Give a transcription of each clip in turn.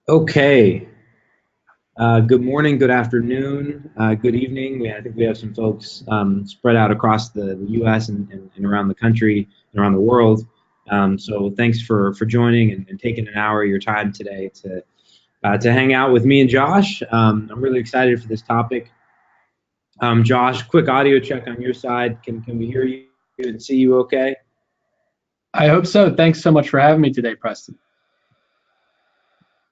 Okay. Good morning, good afternoon, good evening. I think we have some folks spread out across the U.S. and around the country and around the world. So thanks for joining and taking an hour of your time today to hang out with me and Josh. I'm really excited for this topic. Josh, quick audio check on your side. Can we hear you and see you okay? I hope so. Thanks so much for having me today, Preston.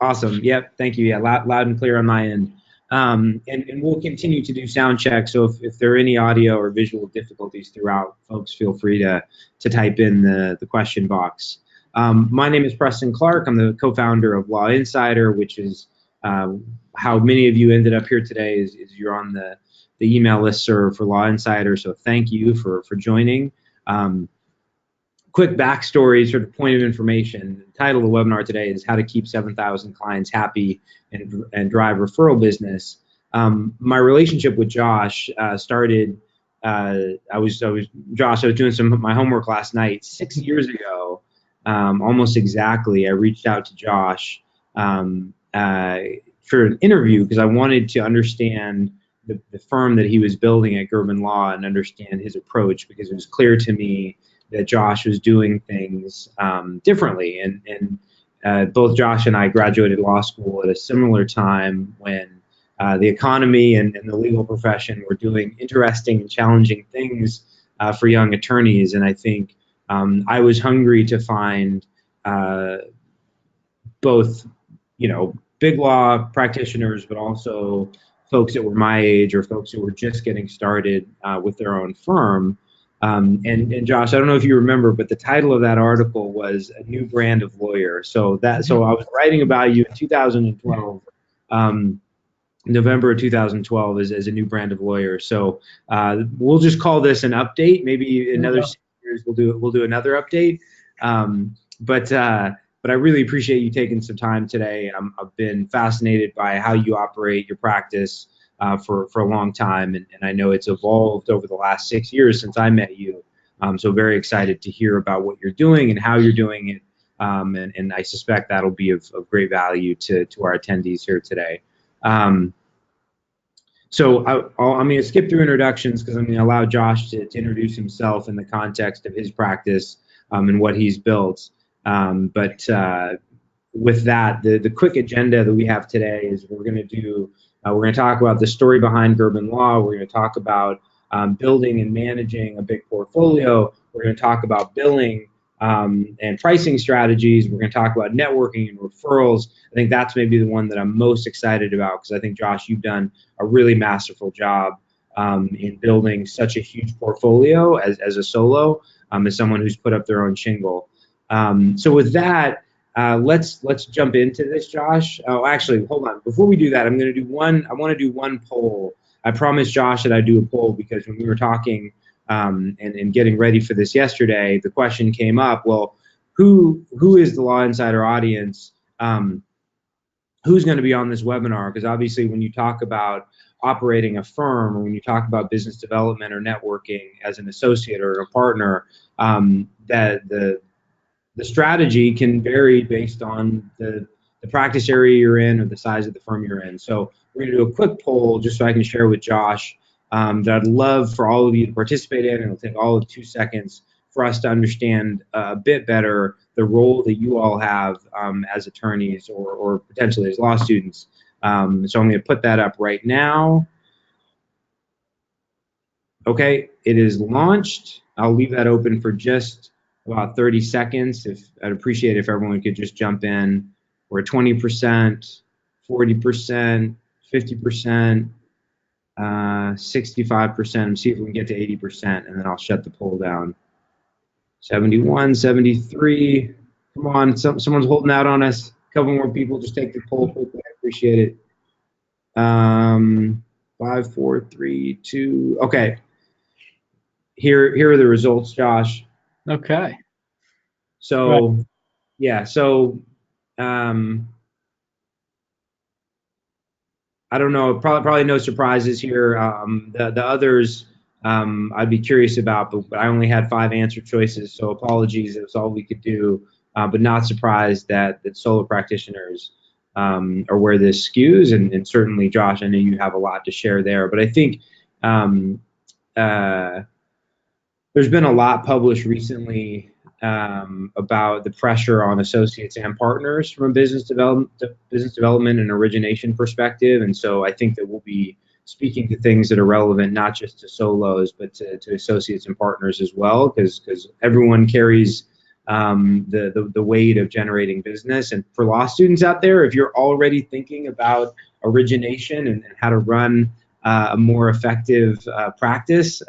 Awesome. Yep. Thank you. Yeah, loud and clear on my end. And we'll continue to do sound checks. So if there are any audio or visual difficulties throughout, folks, feel free to type in the question box. My name is Preston Clark. I'm the co-founder of LawInsider, which is how many of you ended up here today. Is you're on the email listserv for LawInsider. So thank you for joining. Quick backstory, sort of point of information. The title of the webinar today is How to Keep 7,000 Clients Happy and Drive Referral Business. My relationship with Josh started, I was doing some of my homework last night. 6 years ago, almost exactly, I reached out to Josh for an interview because I wanted to understand the firm that he was building at Gerben Law and understand his approach, because it was clear to me that Josh was doing things differently. And both Josh and I graduated law school at a similar time when the economy and the legal profession were doing interesting and challenging things for young attorneys. And I think I was hungry to find both, big law practitioners, but also folks that were my age or folks who were just getting started with their own firm. And Josh, I don't know if you remember, but the title of that article was A New Brand of Lawyer. So I was writing about you in 2012, November of 2012 as a new brand of lawyer. So we'll just call this an update. Maybe another 6 years we'll do another update. But I really appreciate you taking some time today. I've been fascinated by how you operate your practice for a long time, and I know it's evolved over the last 6 years since I met you. So very excited to hear about what you're doing and how you're doing it, and I suspect that'll be of great value to our attendees here today. So I'm going to skip through introductions because I'm going to allow Josh to introduce himself in the context of his practice and what he's built. But with that, the quick agenda that we have today is we're going to talk about the story behind Gerben Law. We're going to talk about building and managing a big portfolio. We're going to talk about billing and pricing strategies. We're going to talk about networking and referrals. I think that's maybe the one that I'm most excited about, because I think, Josh, you've done a really masterful job in building such a huge portfolio as a solo, as someone who's put up their own shingle. So with that, let's jump into this, Josh. Oh, actually, hold on. Before we do that, I want to do one poll. I promised Josh that I'd do a poll, because when we were talking and getting ready for this yesterday, the question came up, well, who is the LawInsider audience? Who's going to be on this webinar? Because obviously when you talk about operating a firm, or when you talk about business development or networking as an associate or a partner, that the strategy can vary based on the practice area you're in or the size of the firm you're in. So we're going to do a quick poll just so I can share with Josh that I'd love for all of you to participate in. It'll take all of 2 seconds for us to understand a bit better the role that you all have as attorneys or potentially as law students. So I'm going to put that up right now. Okay, it is launched. I'll leave that open for just about 30 seconds. I'd appreciate it if everyone could just jump in. We're at 20%, 40%, 50%, 65%. See if we can get to 80%, and then I'll shut the poll down. 71, 73. Come on, someone's holding out on us. A couple more people, just take the poll quickly. I appreciate it. 5, 4, 3, 2. Okay. Here are the results, Josh. Okay. So, right. Yeah. So, I don't know. Probably no surprises here. The others, I'd be curious about, but I only had 5 answer choices. So apologies. It was all we could do. But not surprised that solo practitioners or where this skews. And certainly, Josh, I know you have a lot to share there. But I think there's been a lot published recently about the pressure on associates and partners from a business development and origination perspective. And so I think that we'll be speaking to things that are relevant not just to solos, but to associates and partners as well, because everyone carries the weight of generating business. And for law students out there, if you're already thinking about origination and how to run a more effective practice,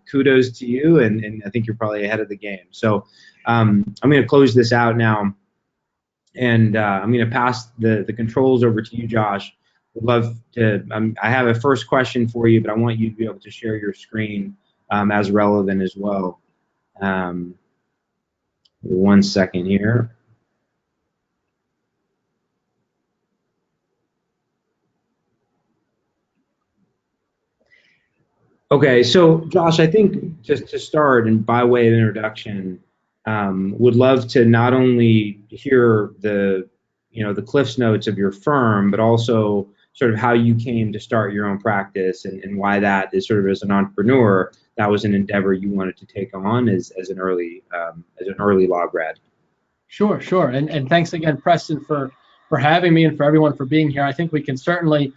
kudos to you, and I think you're probably ahead of the game. So I'm going to close this out now, and I'm going to pass the controls over to you, Josh. Would love to. I have a first question for you, but I want you to be able to share your screen as relevant as well. 1 second here. Okay, so Josh, I think just to start and by way of introduction, would love to not only hear the Cliff's Notes of your firm, but also sort of how you came to start your own practice, and why that is sort of, as an entrepreneur, that was an endeavor you wanted to take on as an early law grad. Sure, sure. And thanks again, Preston, for having me, and for everyone for being here. I think we can certainly,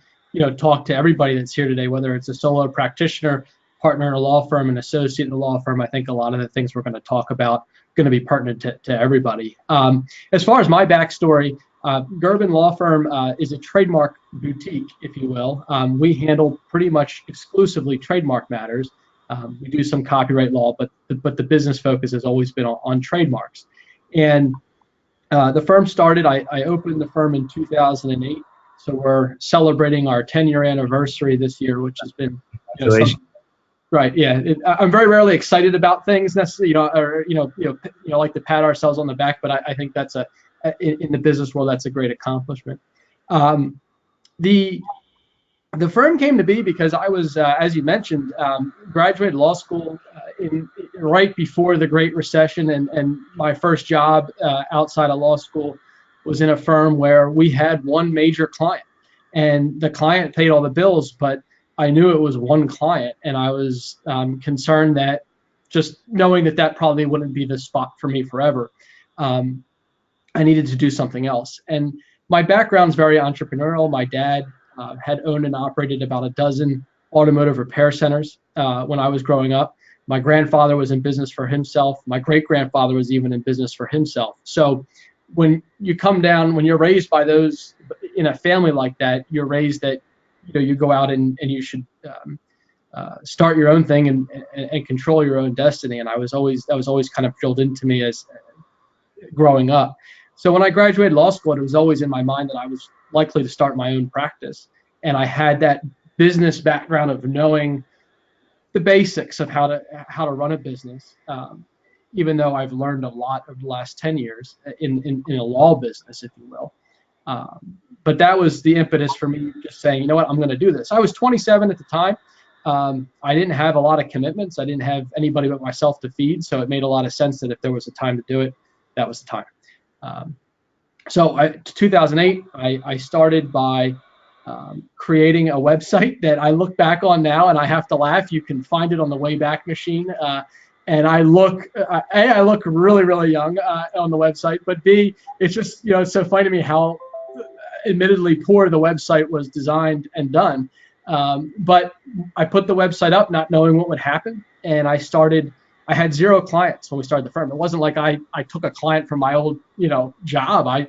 talk to everybody that's here today, whether it's a solo practitioner, partner in a law firm, an associate in a law firm. I think a lot of the things we're going to talk about are going to be pertinent to everybody. As far as my backstory, Gerben Law Firm is a trademark boutique, if you will. We handle pretty much exclusively trademark matters. We do some copyright law, but the business focus has always been on trademarks. And the firm started, I opened the firm in 2008. So we're celebrating our 10-year anniversary this year, which has been, right. Yeah. I'm very rarely excited about things necessarily, like to pat ourselves on the back, but I think that's in the business world, that's a great accomplishment. The firm came to be because I was, as you mentioned, graduated law school right before the Great Recession, and my first job outside of law school was in a firm where we had one major client, and the client paid all the bills, but I knew it was one client, and I was concerned that, just knowing that probably wouldn't be the spot for me forever, I needed to do something else. And my background's very entrepreneurial. My dad had owned and operated about a dozen automotive repair centers when I was growing up. My grandfather was in business for himself. My great-grandfather was even in business for himself. So when you're raised by those in a family like that, you're raised that you go out and you should start your own thing and control your own destiny. And that was always kind of drilled into me as growing up. So when I graduated law school, it was always in my mind that I was likely to start my own practice. And I had that business background of knowing the basics of how to run a business, even though I've learned a lot over the last 10 years in a law business, if you will. But that was the impetus for me, just saying, you know what, I'm going to do this. I was 27 at the time. I didn't have a lot of commitments. I didn't have anybody but myself to feed. So it made a lot of sense that if there was a time to do it, that was the time. So 2008, I started by creating a website that I look back on now and I have to laugh. You can find it on the Wayback Machine. And I look really, really young on the website, but B, it's just, it's so funny to me how admittedly poor the website was designed and done. But I put the website up not knowing what would happen. And I had 0 clients when we started the firm. It wasn't like I took a client from my old, job. I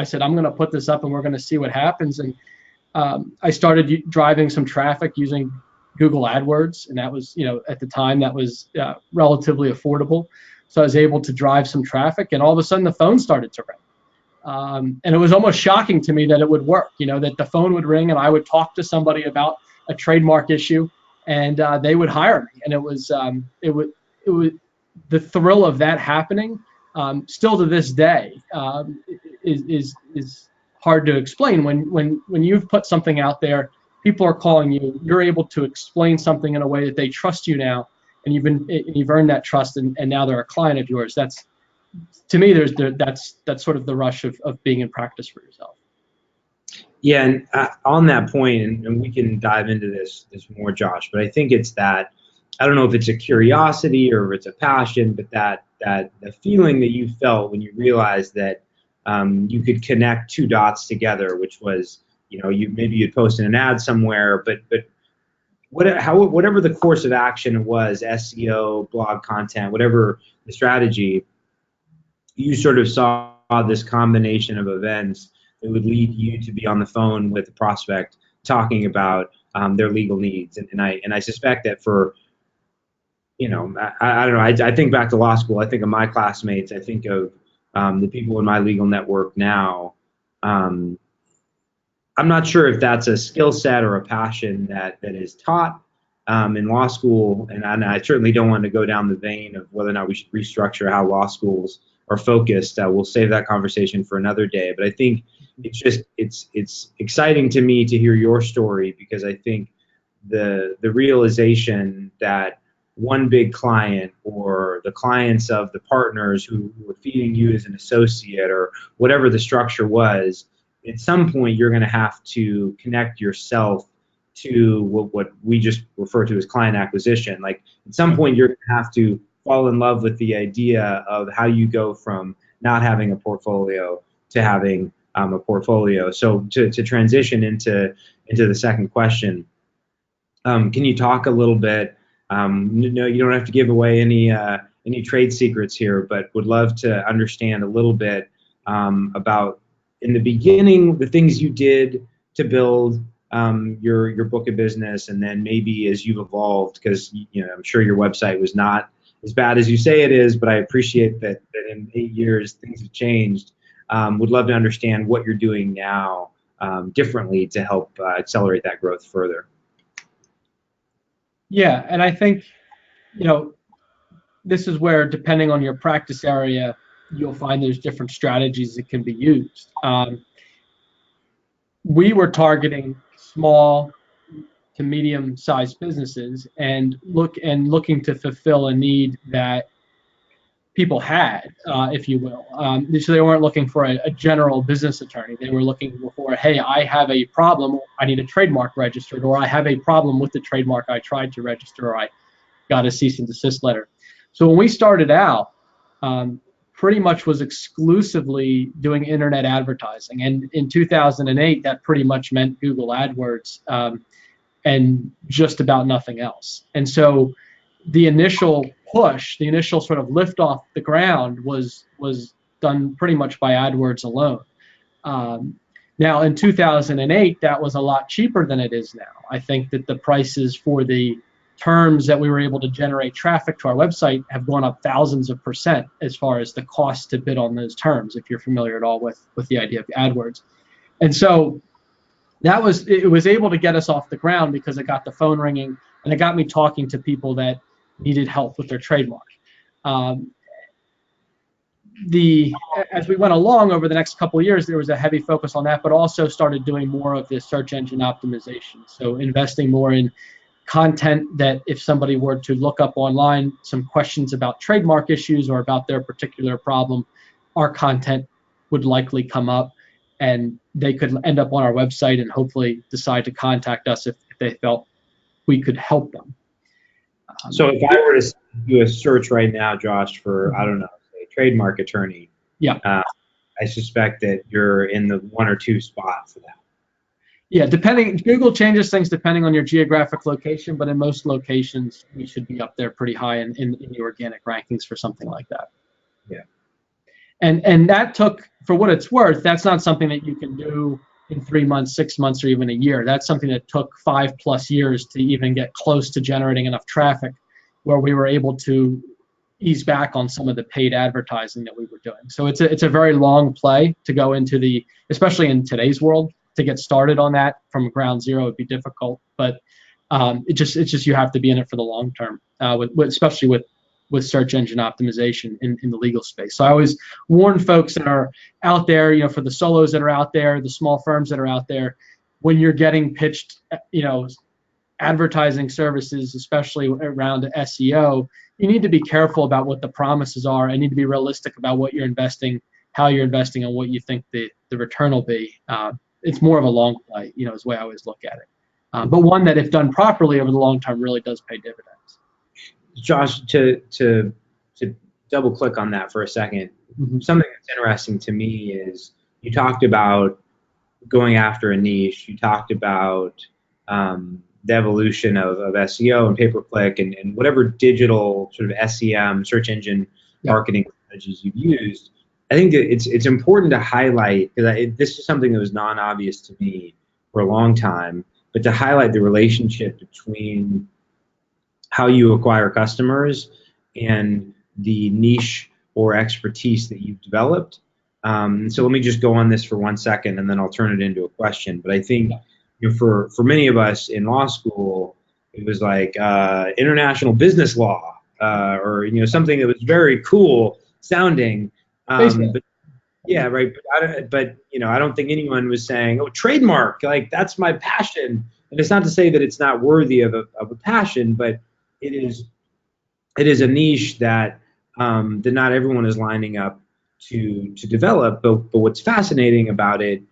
said, I'm going to put this up and we're going to see what happens. And I started driving some traffic using Google AdWords. And that was, at the time that was relatively affordable. So I was able to drive some traffic, and all of a sudden the phone started to ring. And it was almost shocking to me that it would work, that the phone would ring and I would talk to somebody about a trademark issue, and they would hire me. And it was the thrill of that happening. Still to this day, is hard to explain. When you've put something out there, people are calling you. You're able to explain something in a way that they trust you now, and you've earned that trust, and now they're a client of yours. That's, to me, that's sort of the rush of being in practice for yourself. Yeah, and on that point, and we can dive into this more, Josh. But I think it's that, I don't know if it's a curiosity or if it's a passion, but that the feeling that you felt when you realized that you could connect two dots together, which was, maybe you'd posted an ad somewhere, but whatever the course of action was, SEO, blog content, whatever the strategy, you sort of saw this combination of events that would lead you to be on the phone with a prospect talking about their legal needs. And I suspect that for, I don't know, I think back to law school, I think of my classmates, I think of the people in my legal network now. Um, I'm not sure if that's a skill set or a passion that is taught in law school, and I certainly don't want to go down the vein of whether or not we should restructure how law schools are focused. We'll save that conversation for another day. But I think it's exciting to me to hear your story, because I think the realization that one big client or the clients of the partners who were feeding you as an associate or whatever the structure was, at some point you're going to have to connect yourself to what we just refer to as client acquisition. Like at some point you're going to have to fall in love with the idea of how you go from not having a portfolio to having a portfolio. So to transition into the second question, can you talk a little bit? No, you don't have to give away any trade secrets here, but would love to understand a little bit about, in the beginning, the things you did to build your book of business, and then maybe as you've evolved, because I'm sure your website was not as bad as you say it is, but I appreciate that in 8 years things have changed. Would love to understand what you're doing now differently to help accelerate that growth further. Yeah, and I think, this is where, depending on your practice area, you'll find there's different strategies that can be used. We were targeting small to medium-sized businesses and looking to fulfill a need that people had, if you will. So they weren't looking for a general business attorney. They were looking for, hey, I have a problem, I need a trademark registered, or I have a problem with the trademark I tried to register, or I got a cease and desist letter. So when we started out, pretty much was exclusively doing internet advertising. And in 2008, that pretty much meant Google AdWords and just about nothing else. And so the initial push, the initial sort of lift off the ground was done pretty much by AdWords alone. Now in 2008, that was a lot cheaper than it is now. I think that the prices for the terms that we were able to generate traffic to our website have gone up thousands of % as far as the cost to bid on those terms, if you're familiar at all with the idea of AdWords. And so it was able to get us off the ground because it got the phone ringing and it got me talking to people that needed help with their trademark. As we went along over the next couple of years, there was a heavy focus on that, but also started doing more of this search engine optimization. So investing more in content that if somebody were to look up online some questions about trademark issues or about their particular problem, our content would likely come up and they could end up on our website and hopefully decide to contact us if they felt we could help them. So if I were to do a search right now, Josh, for, I don't know, say trademark attorney, yeah, I suspect that you're in the 1 or 2 spots for that. Yeah, Google changes things depending on your geographic location, but in most locations, we should be up there pretty high in the organic rankings for something like that. Yeah. And that took, for what it's worth, that's not something that you can do in 3 months, 6 months, or even a year. That's something that took 5+ years to even get close to generating enough traffic where we were able to ease back on some of the paid advertising that we were doing. So it's a very long play to go into especially in today's world. To get started on that from ground zero would be difficult, but it's just you have to be in it for the long term, especially with search engine optimization in the legal space. So I always warn folks that are out there, for the solos that are out there, the small firms that are out there, when you're getting pitched, advertising services, especially around SEO, you need to be careful about what the promises are and need to be realistic about what you're investing, how you're investing, and what you think the return will be. it's more of a long play, is the way I always look at it. But one that, if done properly over the long term, really does pay dividends. Josh, to double click on that for a second, something that's interesting to me is you talked about going after a niche. You talked about the evolution of SEO and pay-per-click and whatever digital sort of SEM, search engine marketing strategies you've used. I think that it's important to highlight, because this is something that was non-obvious to me for a long time, but to highlight the relationship between how you acquire customers and the niche or expertise that you've developed. So let me just go on this for 1 second, and then I'll turn it into a question. But I think for many of us in law school, it was like international business law, or something that was very cool sounding. But, yeah, right. But I don't think anyone was saying, "Oh, trademark, like that's my passion." And it's not to say that it's not worthy of a passion, but it is a niche that that not everyone is lining up to develop. But what's fascinating about it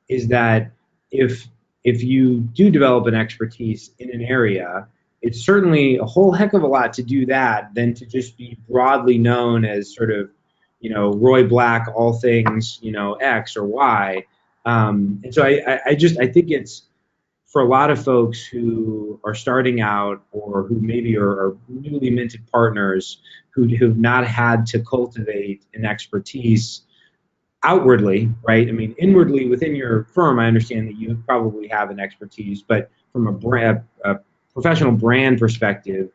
is that if you do develop an expertise in an area, it's certainly a whole heck of a lot to do that than to just be broadly known as sort of Roy Black, all things X or Y. And so I think it's, for a lot of folks who are starting out or who maybe are newly minted partners who've not had to cultivate an expertise outwardly, right? I mean, inwardly within your firm, I understand that you probably have an expertise, but from a professional brand perspective,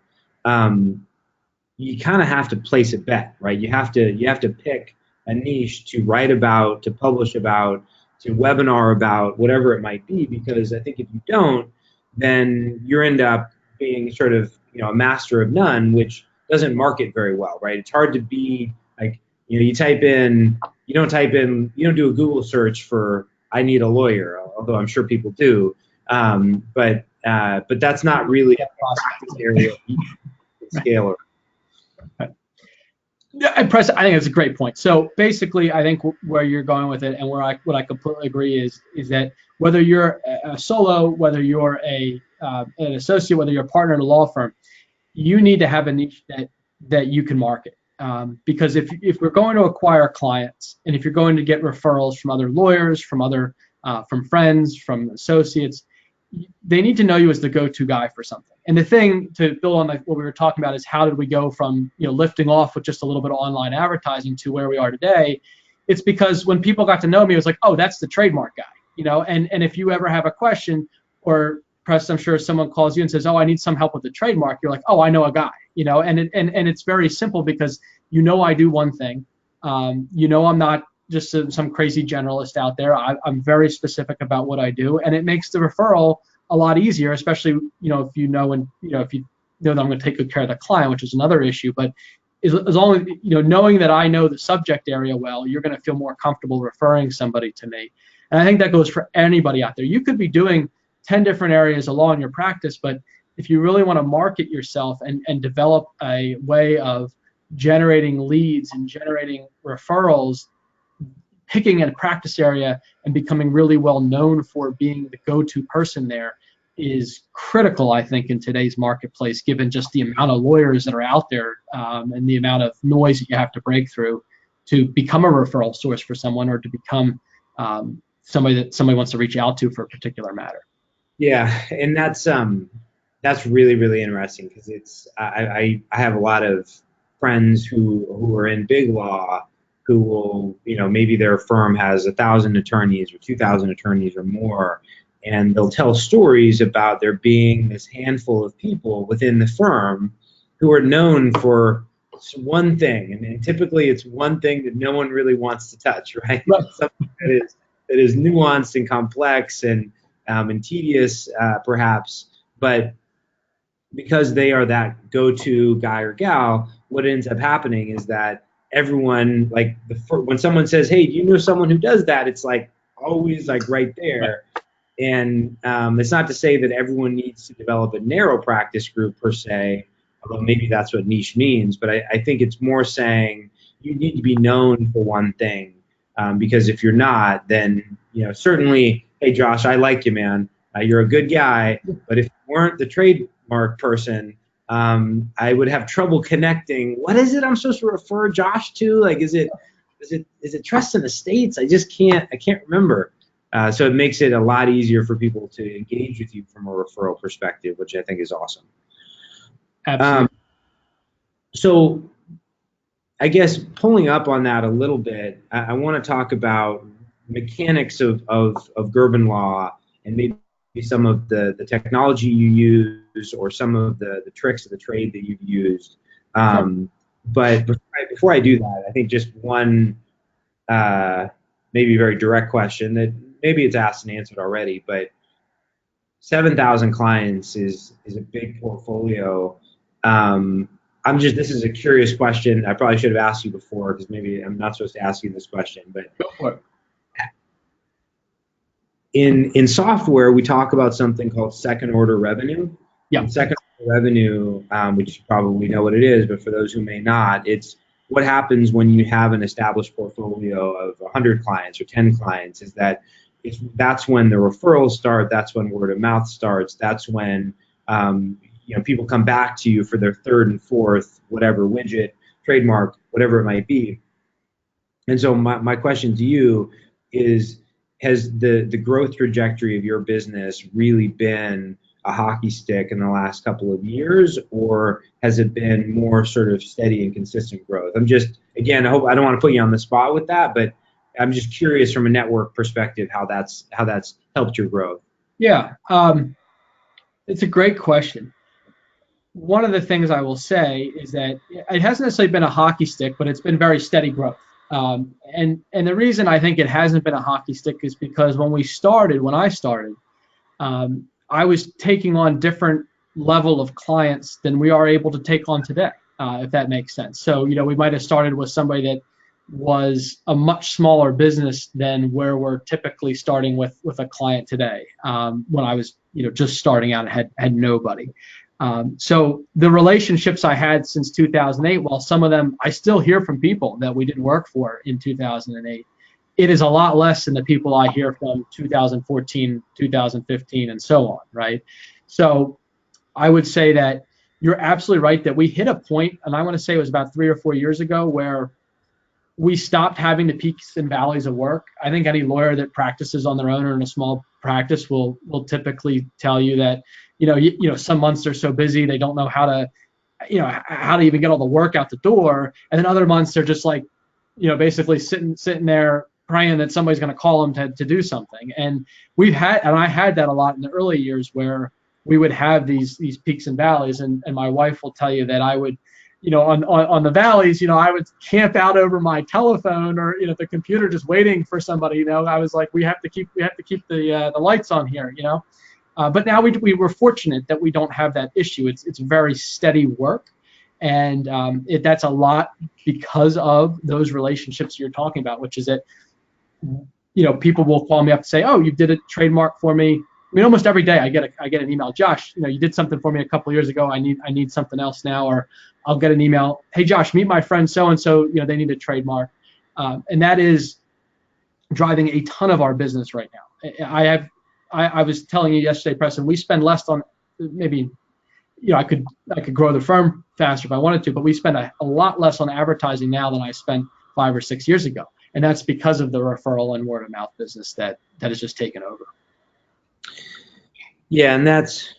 you kind of have to place a bet, right? You have to pick a niche to write about, to publish about, to webinar about, whatever it might be, because I think if you don't, then you end up being sort of a master of none, which doesn't market very well, right? It's hard to be like you don't do a Google search for "I need a lawyer," although I'm sure people do, but that's not really a practice area scale. Yeah, Press, I think that's a great point. So basically, I think where you're going with it, and what I completely agree is that whether you're a solo, whether you're an associate, whether you're a partner in a law firm, you need to have a niche that you can market. Because if we're going to acquire clients, and if you're going to get referrals from other lawyers, from friends, from associates, they need to know you as the go-to guy for something. And the thing, to build on what we were talking about, is how did we go from lifting off with just a little bit of online advertising to where we are today? It's because when people got to know me, it was like, oh, that's the trademark guy, and if you ever have a question, or Press, I'm sure someone calls you and says, oh, I need some help with the trademark, you're like, oh, I know a guy, and it's very simple, because I do one thing. I'm not just some crazy generalist out there. I'm very specific about what I do, and it makes the referral a lot easier, especially if you know that I'm going to take good care of the client, which is another issue. But as long as knowing that I know the subject area well, you're going to feel more comfortable referring somebody to me. And I think that goes for anybody out there. You could be doing 10 different areas of law in your practice, but if you really want to market yourself and develop a way of generating leads and generating referrals, picking a practice area and becoming really well known for being the go-to person there is critical, I think, in today's marketplace, given just the amount of lawyers that are out there, and the amount of noise that you have to break through to become a referral source for someone, or to become somebody that somebody wants to reach out to for a particular matter. Yeah, and that's really, really interesting, because I have a lot of friends who are in big law who will, maybe their firm has 1,000 attorneys or 2,000 attorneys or more, and they'll tell stories about there being this handful of people within the firm who are known for one thing, and typically it's one thing that no one really wants to touch, right? Something that is nuanced and complex and tedious, perhaps, but because they are that go-to guy or gal, what ends up happening is that everyone, like, when someone says, hey, do you know someone who does that? It's like always like right there. And it's not to say that everyone needs to develop a narrow practice group per se, although maybe that's what niche means. But I think it's more saying you need to be known for one thing. Because if you're not, then certainly, hey Josh, I like you, man. You're a good guy, but if you weren't the trademark person, I would have trouble connecting. What is it I'm supposed to refer Josh to? Like, is it Trust in the States? I can't remember. So it makes it a lot easier for people to engage with you from a referral perspective, which I think is awesome. Absolutely. So I guess pulling up on that a little bit, I want to talk about mechanics of Gerben law and maybe some of the technology you use or some of the tricks of the trade that you've used. But before I do that, I think just one maybe very direct question that maybe it's asked and answered already, but 7,000 clients is a big portfolio. This is a curious question. I probably should have asked you before because maybe I'm not supposed to ask you this question, but Go for it. In software, we talk about something called second order revenue. Yeah. Second order revenue, which you probably know what it is, but for those who may not, it's what happens when you have an established portfolio of 100 clients or 10 clients is that's when the referrals start. That's when word of mouth starts. That's when people come back to you for their third and fourth, whatever widget, trademark, whatever it might be. And so my question to you is, has the growth trajectory of your business really been a hockey stick in the last couple of years, or has it been more sort of steady and consistent growth? I don't want to put you on the spot with that, but I'm just curious from a network perspective how that's helped your growth. Yeah, it's a great question. One of the things I will say is that it hasn't necessarily been a hockey stick, but it's been very steady growth. And the reason I think it hasn't been a hockey stick is because when I started, I was taking on different level of clients than we are able to take on today, if that makes sense. So, we might have started with somebody that was a much smaller business than where we're typically starting with a client today. When I was, just starting out and had nobody. So the relationships I had since 2008, while some of them I still hear from people that we did work for in 2008, it is a lot less than the people I hear from 2014, 2015, and so on, right? So I would say that you're absolutely right that we hit a point, and I want to say it was about 3 or 4 years ago, where we stopped having the peaks and valleys of work. I think any lawyer that practices on their own or in a small practice will typically tell you that, some months they're so busy they don't know how to even get all the work out the door, and then other months they're just like, basically sitting there praying that somebody's going to call them to do something. And I had that a lot in the early years where we would have these peaks and valleys, and my wife will tell you that I would, on the valleys, I would camp out over my telephone or the computer just waiting for somebody. I was like, we have to keep the lights on here, but now we were fortunate that we don't have that issue. It's very steady work, and that's a lot because of those relationships you're talking about, which is that people will call me up and say, oh, you did a trademark for me. I mean, almost every day I get an email, Josh, you did something for me a couple of years ago. I need something else now. Or I'll get an email, hey Josh, meet my friend so and so. They need a trademark, and that is driving a ton of our business right now. I was telling you yesterday, Preston, we spend less on maybe. I could grow the firm faster if I wanted to, but we spend a lot less on advertising now than I spent 5 or 6 years ago, and that's because of the referral and word of mouth business that has just taken over. Yeah, and that's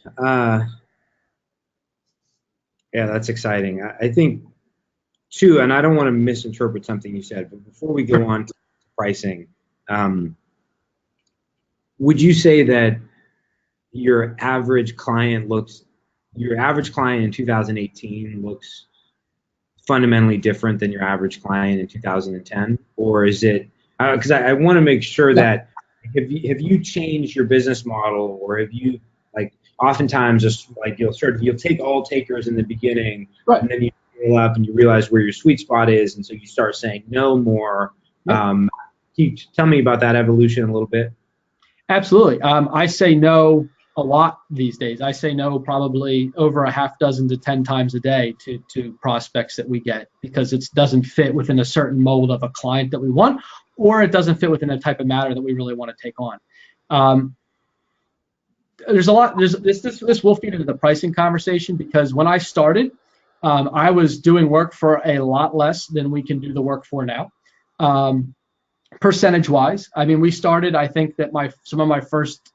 exciting. I think too, and I don't want to misinterpret something you said, but before we go on to pricing, would you say that your average client in 2018 looks fundamentally different than your average client in 2010, or is it? Because I want to make sure that have you changed your business model, or have you oftentimes just you'll take all takers in the beginning, right, and then you scale up and you realize where your sweet spot is, and so you start saying no more. Yep. Can you tell me about that evolution a little bit? Absolutely. I say no a lot these days. I say no probably over 6 to 10 times a day to prospects that we get because it doesn't fit within a certain mold of a client that we want, or it doesn't fit within the type of matter that we really want to take on. There's a lot. This will feed into the pricing conversation, because when I started, I was doing work for a lot less than we can do the work for now. Percentage wise, I mean, we started, I think that some of my first,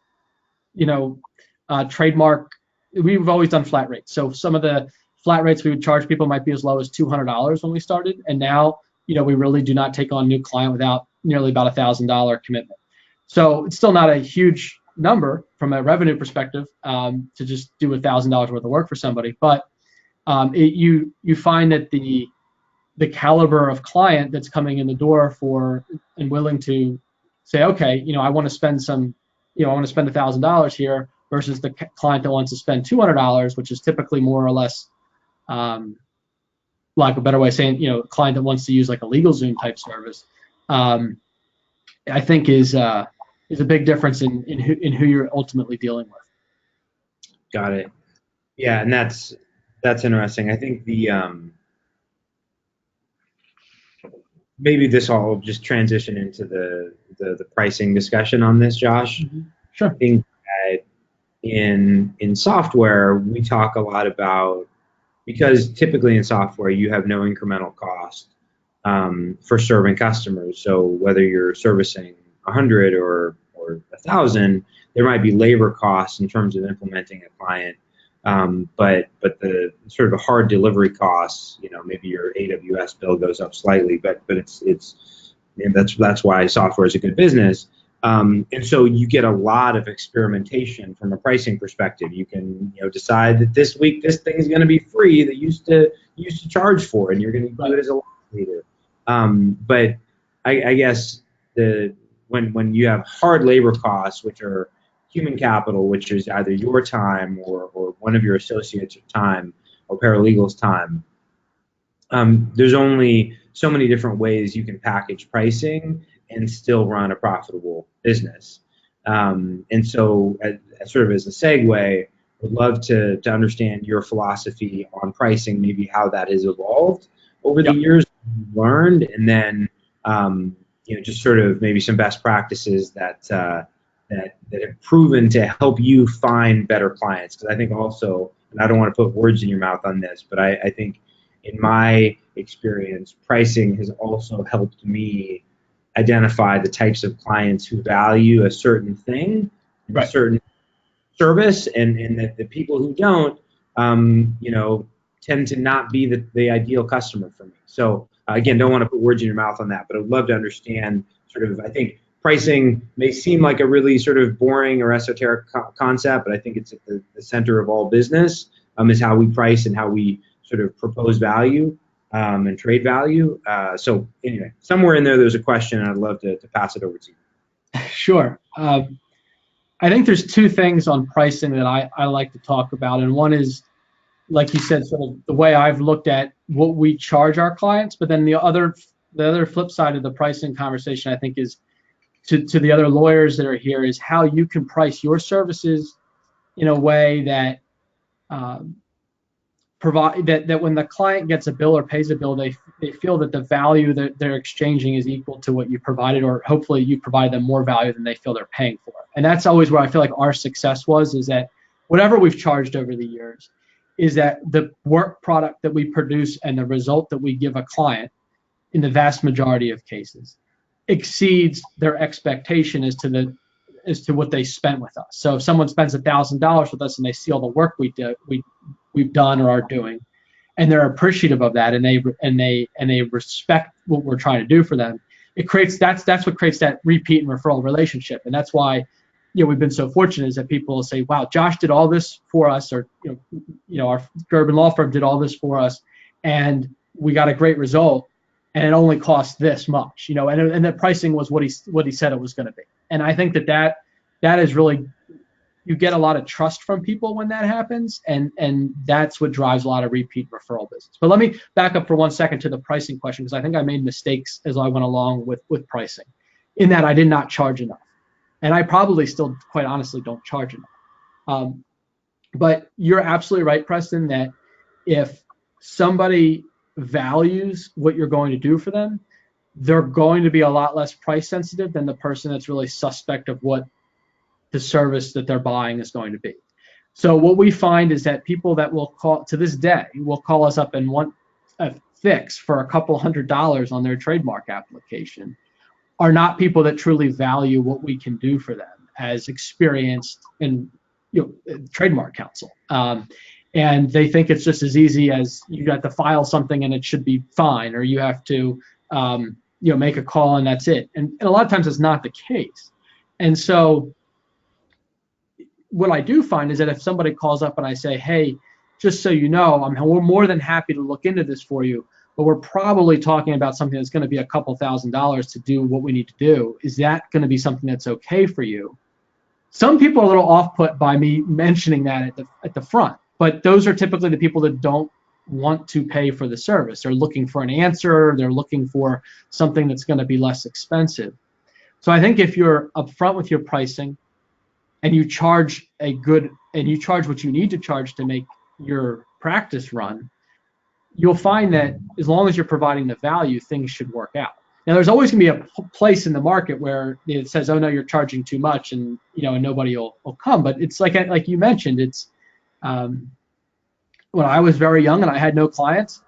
trademark, we've always done flat rates. So some of the flat rates we would charge people might be as low as $200 when we started. And now, we really do not take on a new client without nearly about $1,000 commitment. So it's still not a huge number from a revenue perspective, to just do $1,000 worth of work for somebody. But you find that the caliber of client that's coming in the door for and willing to say, okay, I want to spend $1,000 here, versus the client that wants to spend $200, which is typically more or less, like a better way of saying, a client that wants to use like a LegalZoom type service, I think is a big difference in who you're ultimately dealing with. Got it. Yeah, and that's interesting. I think the maybe this all just transition into the pricing discussion on this, Josh. Mm-hmm. Sure. I think that in software we talk a lot about, because typically in software you have no incremental cost for serving customers. So whether you're servicing 100 or 1,000, there might be labor costs in terms of implementing a client, but the sort of hard delivery costs, maybe your AWS bill goes up slightly, but that's why software is a good business. And so you get a lot of experimentation from a pricing perspective. You can decide that this week this thing is going to be free that you used to charge for, and you're going to do it as a loss leader. But I guess when you have hard labor costs, which are human capital, which is either your time or one of your associates' time or paralegals' time, there's only so many different ways you can package pricing and still run a profitable business. And so, sort of as a segue, would love to understand your philosophy on pricing, maybe how that has evolved over the years, learned, and then just sort of maybe some best practices that have proven to help you find better clients. Because I think also, and I don't want to put words in your mouth on this, but I think in my experience, pricing has also helped me identify the types of clients who value a certain thing, a certain service, and that the people who don't, tend to not be the ideal customer for me. So again, don't want to put words in your mouth on that, but I'd love to understand sort of, I think pricing may seem like a really sort of boring or esoteric concept, but I think it's at the center of all business, is how we price and how we sort of propose value and trade value. So anyway, somewhere in there's a question, and I'd love to pass it over to you. Sure. I think there's two things on pricing that I like to talk about, and one is, like you said, sort of the way I've looked at what we charge our clients, but then the other flip side of the pricing conversation, I think, is to the other lawyers that are here, is how you can price your services in a way that provide that when the client gets a bill or pays a bill, they feel that the value that they're exchanging is equal to what you provided, or hopefully you provide them more value than they feel they're paying for. And that's always where I feel like our success is that whatever we've charged over the years, is that the work product that we produce and the result that we give a client, in the vast majority of cases, exceeds their expectation as to what they spent with us. So if someone spends $1,000 with us and they see all the work we've done or are doing, and they're appreciative of that, and they respect what we're trying to do for them, that's what creates that repeat and referral relationship. And that's why we've been so fortunate, is that people will say, wow, Josh did all this for us, or our Gerben law firm did all this for us, and we got a great result, and it only cost this much, and the pricing was what he said it was going to be. And I think that is really, you get a lot of trust from people when that happens, and that's what drives a lot of repeat referral business. But let me back up for 1 second to the pricing question, because I think I made mistakes as I went along with pricing, in that I did not charge enough. And I probably still, quite honestly, don't charge enough. But you're absolutely right, Preston, that if somebody values what you're going to do for them, they're going to be a lot less price sensitive than the person that's really suspect of what the service that they're buying is going to be. So what we find is that people that will call to this day will call us up and want a fix for a couple $100s on their trademark application are not people that truly value what we can do for them as experienced in trademark counsel. And they think it's just as easy as you got to file something and it should be fine, or you have to make a call and that's it. And a lot of times it's not the case. And so what I do find is that if somebody calls up and I say, hey, just so you know, we're more than happy to look into this for you, but we're probably talking about something that's going to be a couple $1,000s to do what we need to do. Is that going to be something that's okay for you? Some people are a little off-put by me mentioning that at the front, but those are typically the people that don't want to pay for the service. They're looking for an answer. They're looking for something that's going to be less expensive. So I think if you're upfront with your pricing, and you charge what you need to charge to make your practice run, you'll find that as long as you're providing the value, things should work out. Now, there's always going to be a place in the market where it says, "Oh no, you're charging too much," and and nobody will come. But it's like you mentioned, it's when I was very young and I had no clients,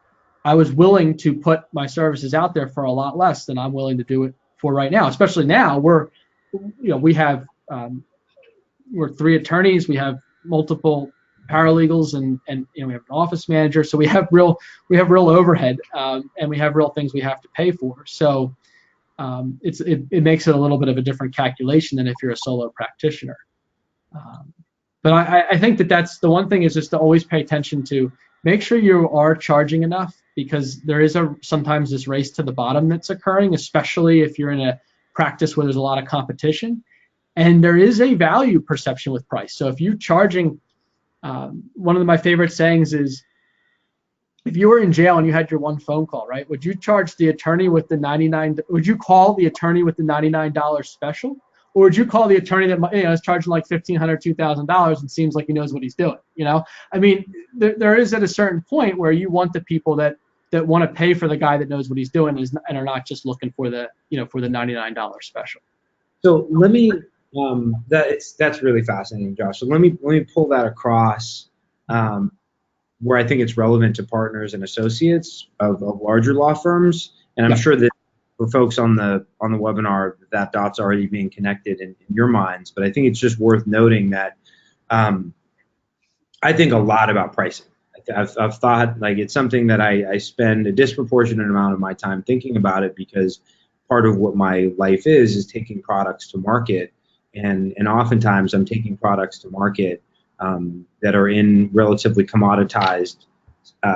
I was willing to put my services out there for a lot less than I'm willing to do it for right now. Especially now, we're 3 attorneys, we have multiple paralegals, and we have an office manager, so we have real overhead, and we have real things we have to pay for. So it makes it a little bit of a different calculation than if you're a solo practitioner. But I think that's the one thing, is just to always pay attention to make sure you are charging enough, because there is sometimes this race to the bottom that's occurring, especially if you're in a practice where there's a lot of competition. And there is a value perception with price. So if you're charging, one of my favorite sayings is, if you were in jail and you had your one phone call, right? Would you charge the attorney with the would you call the attorney with the $99 special? Or would you call the attorney that is charging like $1,500, $2,000 and seems like he knows what he's doing? I mean, there is at a certain point where you want the people that want to pay for the guy that knows what he's doing and are not just looking for the $99 special. So let me, that's really fascinating, Josh. So let me pull that across where I think it's relevant to partners and associates of larger law firms. And I'm sure that for folks on the webinar, that dot's already being connected in your minds. But I think it's just worth noting that I think a lot about pricing. I've thought, like, it's something that I spend a disproportionate amount of my time thinking about it, because part of what my life is taking products to market. And oftentimes I'm taking products to market that are in relatively commoditized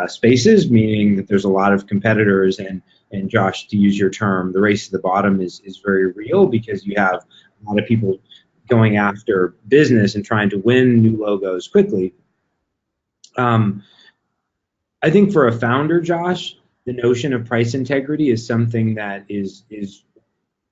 spaces, meaning that there's a lot of competitors. And Josh, to use your term, the race to the bottom is very real, because you have a lot of people going after business and trying to win new logos quickly. I think for a founder, Josh, the notion of price integrity is something that is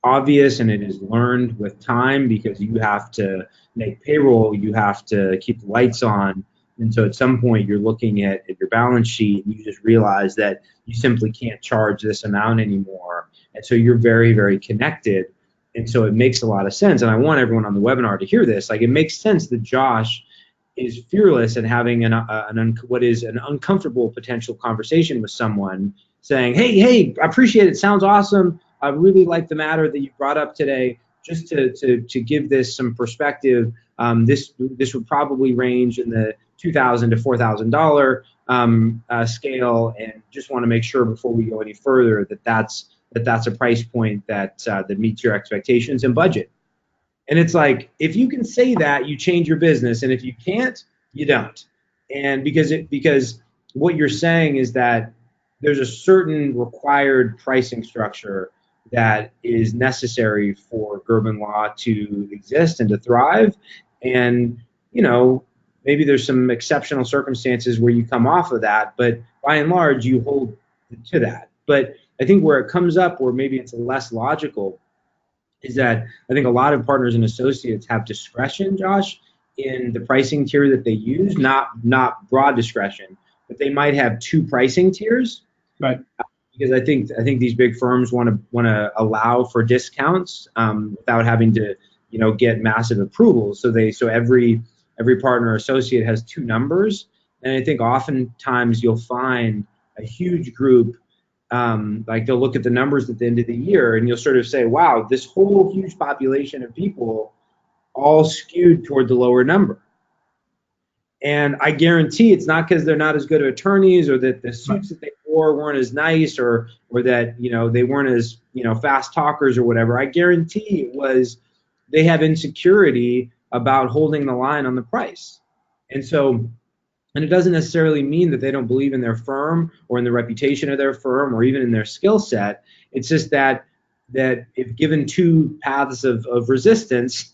obvious, and it is learned with time, because you have to make payroll, you have to keep the lights on, and so at some point you're looking at your balance sheet and you just realize that you simply can't charge this amount anymore, and so you're very, very connected, and so it makes a lot of sense. And I want everyone on the webinar to hear this. Like, it makes sense that Josh is fearless in having what is an uncomfortable potential conversation with someone, saying, hey, I appreciate it, sounds awesome, I really like the matter that you brought up today. Just to give this some perspective, this would probably range in the $2,000 to $4,000 scale, and just want to make sure before we go any further that's a price point that meets your expectations and budget. And it's like, if you can say that, you change your business, and if you can't, you don't. And because what you're saying is that there's a certain required pricing structure that is necessary for Gerben Law to exist and to thrive. And, maybe there's some exceptional circumstances where you come off of that, but by and large, you hold to that. But I think where it comes up, where maybe it's less logical, is that I think a lot of partners and associates have discretion, Josh, in the pricing tier that they use, not broad discretion, but they might have 2 pricing tiers. Right. because I think these big firms want to allow for discounts without having to get massive approvals. So every partner or associate has two numbers, and I think oftentimes you'll find a huge group, like they'll look at the numbers at the end of the year, and you'll sort of say, wow, this whole huge population of people all skewed toward the lower number. And I guarantee it's not because they're not as good attorneys, or that the suits that they wore weren't as nice, or that they weren't as fast talkers or whatever. I guarantee it was they have insecurity about holding the line on the price. And it doesn't necessarily mean that they don't believe in their firm or in the reputation of their firm or even in their skill set. It's just that if given two paths of resistance,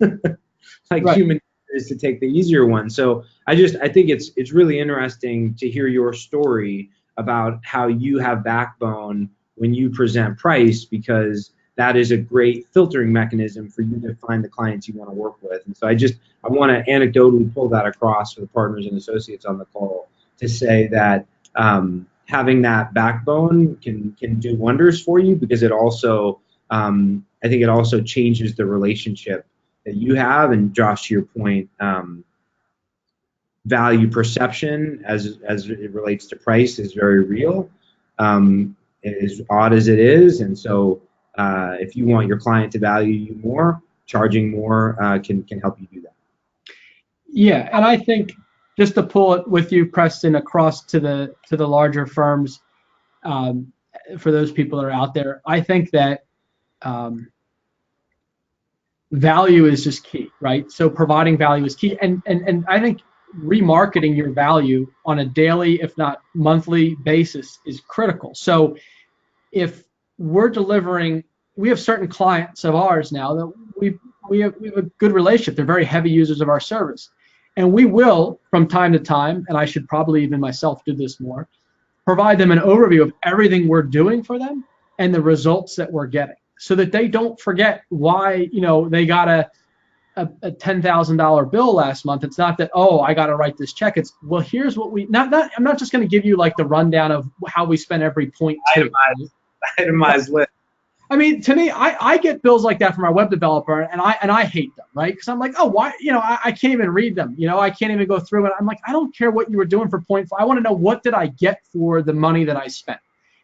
like human is to take the easier one. So I think it's really interesting to hear your story about how you have backbone when you present price, because that is a great filtering mechanism for you to find the clients you want to work with. And so I want to anecdotally pull that across for the partners and associates on the call to say that having that backbone can do wonders for you, because it also I think it also changes the relationship that you have. And Josh, to your point, value perception as it relates to price is very real. As odd as it is, and so if you want your client to value you more, charging more can help you do that. Yeah, and I think, just to pull it with you, Preston, across to the larger firms, for those people that are out there, I think that value is just key, right? So providing value is key, and I think remarketing your value on a daily, if not monthly basis is critical. So if we're delivering, we have certain clients of ours now that we have a good relationship. They're very heavy users of our service. And we will, from time to time, and I should probably even myself do this more, provide them an overview of everything we're doing for them and the results that we're getting, so that they don't forget why they got a $10,000 bill last month. It's not that, oh, I got to write this check. It's, well, here's what we, I'm not just going to give you like the rundown of how we spend every point. Itemized list. I mean, to me, I get bills like that from our web developer, and I hate them, right? Because I'm like, oh, why? I can't even read them. I can't even go through it. I'm like, I don't care what you were doing for point 5. I want to know, what did I get for the money that I spent?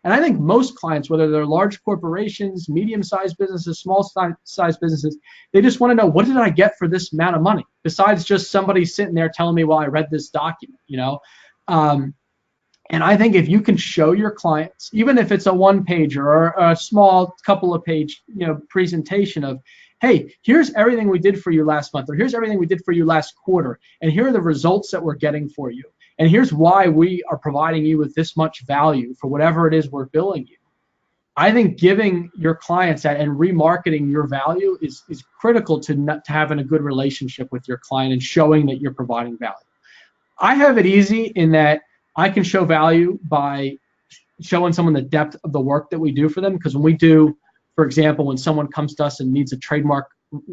And I think most clients, whether they're large corporations, medium-sized businesses, small-sized businesses, they just want to know, what did I get for this amount of money? Besides just somebody sitting there telling me, well, I read this document, And I think if you can show your clients, even if it's a one-pager or a small couple of page, presentation of, hey, here's everything we did for you last month, or here's everything we did for you last quarter, and here are the results that we're getting for you, and here's why we are providing you with this much value for whatever it is we're billing you. I think giving your clients that and remarketing your value is critical to having a good relationship with your client and showing that you're providing value. I have it easy in that I can show value by showing someone the depth of the work that we do for them. Because when we do, for example, when someone comes to us and needs a trademark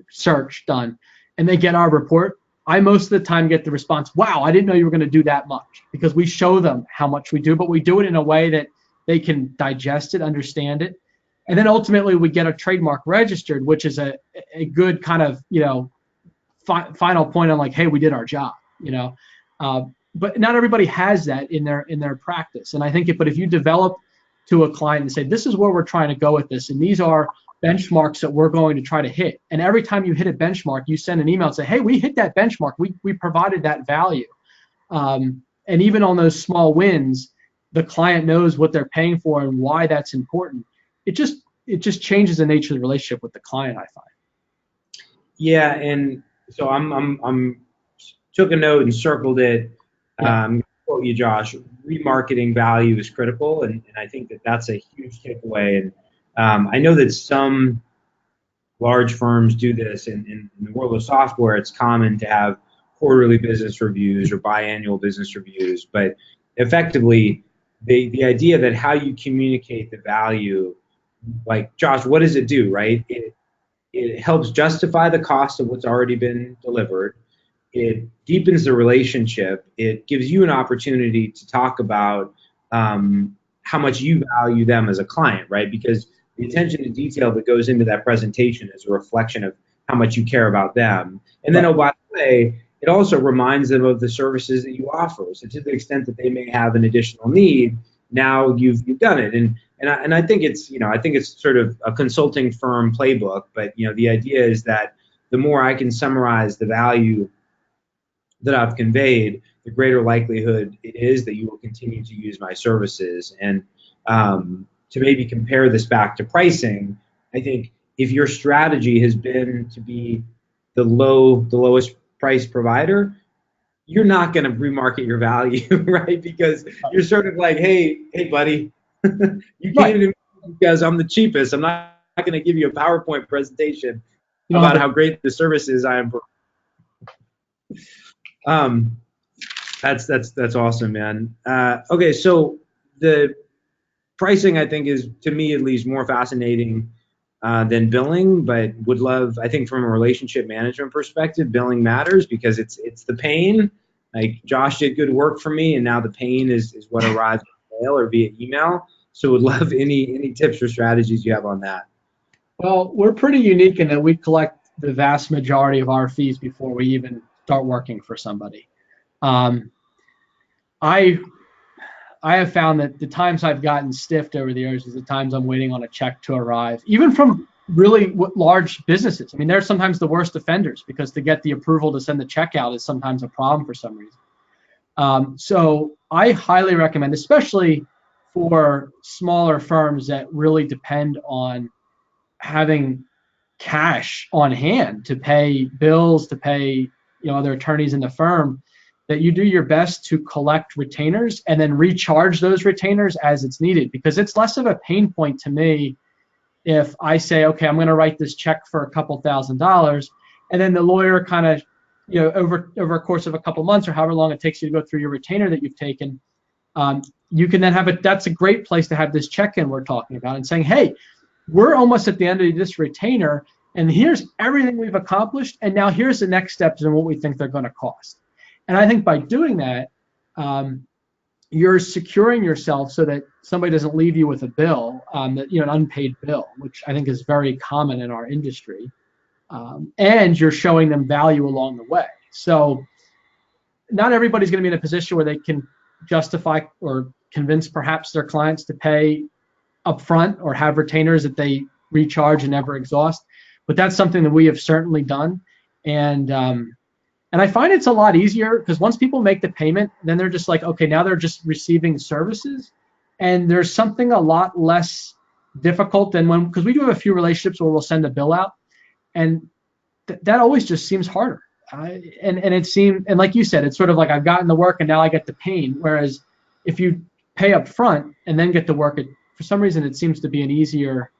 search done and they get our report, I most of the time get the response, wow, I didn't know you were going to do that much, because we show them how much we do, but we do it in a way that they can digest it, understand it. And then ultimately we get a trademark registered, which is a good kind of, final point on like, hey, we did our job, But not everybody has that in their practice. And I think if you develop to a client and say, this is where we're trying to go with this, and these are benchmarks that we're going to try to hit. And every time you hit a benchmark, you send an email and say, hey, we hit that benchmark. We provided that value. And even on those small wins, the client knows what they're paying for and why that's important. It just changes the nature of the relationship with the client, I find. Yeah, and so I'm took a note and circled it. Quote you, Josh. Remarketing value is critical, and I think that's a huge takeaway. And I know that some large firms do this. In the world of software, it's common to have quarterly business reviews or biannual business reviews. But effectively, the idea that how you communicate the value, like Josh, what does it do, right? It helps justify the cost of what's already been delivered. It deepens the relationship. It gives you an opportunity to talk about how much you value them as a client, right? Because the attention to detail that goes into that presentation is a reflection of how much you care about them. And then, oh, by the way, it also reminds them of the services that you offer. So to the extent that they may have an additional need, now you've done it. And I think it's, I think it's sort of a consulting firm playbook, but the idea is that the more I can summarize the value that I've conveyed, the greater likelihood it is that you will continue to use my services. And to maybe compare this back to pricing, I think if your strategy has been to be the lowest price provider, you're not going to remarket your value, right? Because you're sort of like, hey, buddy, you came to me because I'm the cheapest. I'm not going to give you a PowerPoint presentation about how great the service is I am. That's awesome, man. Okay, so the pricing, I think, is, to me at least, more fascinating than billing, but would love, I think, from a relationship management perspective, billing matters because it's the pain. Like, Josh did good work for me, and now the pain is what arrives in mail or via email. So would love any tips or strategies you have on that. Well, we're pretty unique in that we collect the vast majority of our fees before we even start working for somebody. I have found that the times I've gotten stiffed over the years is the times I'm waiting on a check to arrive, even from really large businesses. I mean, they're sometimes the worst offenders because to get the approval to send the check out is sometimes a problem for some reason. So I highly recommend, especially for smaller firms that really depend on having cash on hand to pay bills, to pay other attorneys in the firm, that you do your best to collect retainers and then recharge those retainers as it's needed, because it's less of a pain point to me if I say, okay, I'm going to write this check for a couple $1,000s, and then the lawyer kind of, over a course of a couple months or however long it takes you to go through your retainer that you've taken, you can then have that's a great place to have this check-in we're talking about and saying, hey, we're almost at the end of this retainer, and here's everything we've accomplished, and now here's the next steps and what we think they're going to cost. And I think by doing that, you're securing yourself so that somebody doesn't leave you with a bill, an unpaid bill, which I think is very common in our industry. And you're showing them value along the way. So not everybody's going to be in a position where they can justify or convince perhaps their clients to pay upfront or have retainers that they recharge and never exhaust. But that's something that we have certainly done. And I find it's a lot easier because once people make the payment, then they're just like, okay, now they're just receiving services. And there's something a lot less difficult than because we do have a few relationships where we'll send a bill out. And that always just seems harder. And like you said, it's sort of like I've gotten the work and now I get the pain. Whereas if you pay up front and then get the work, for some reason, it seems to be an easier,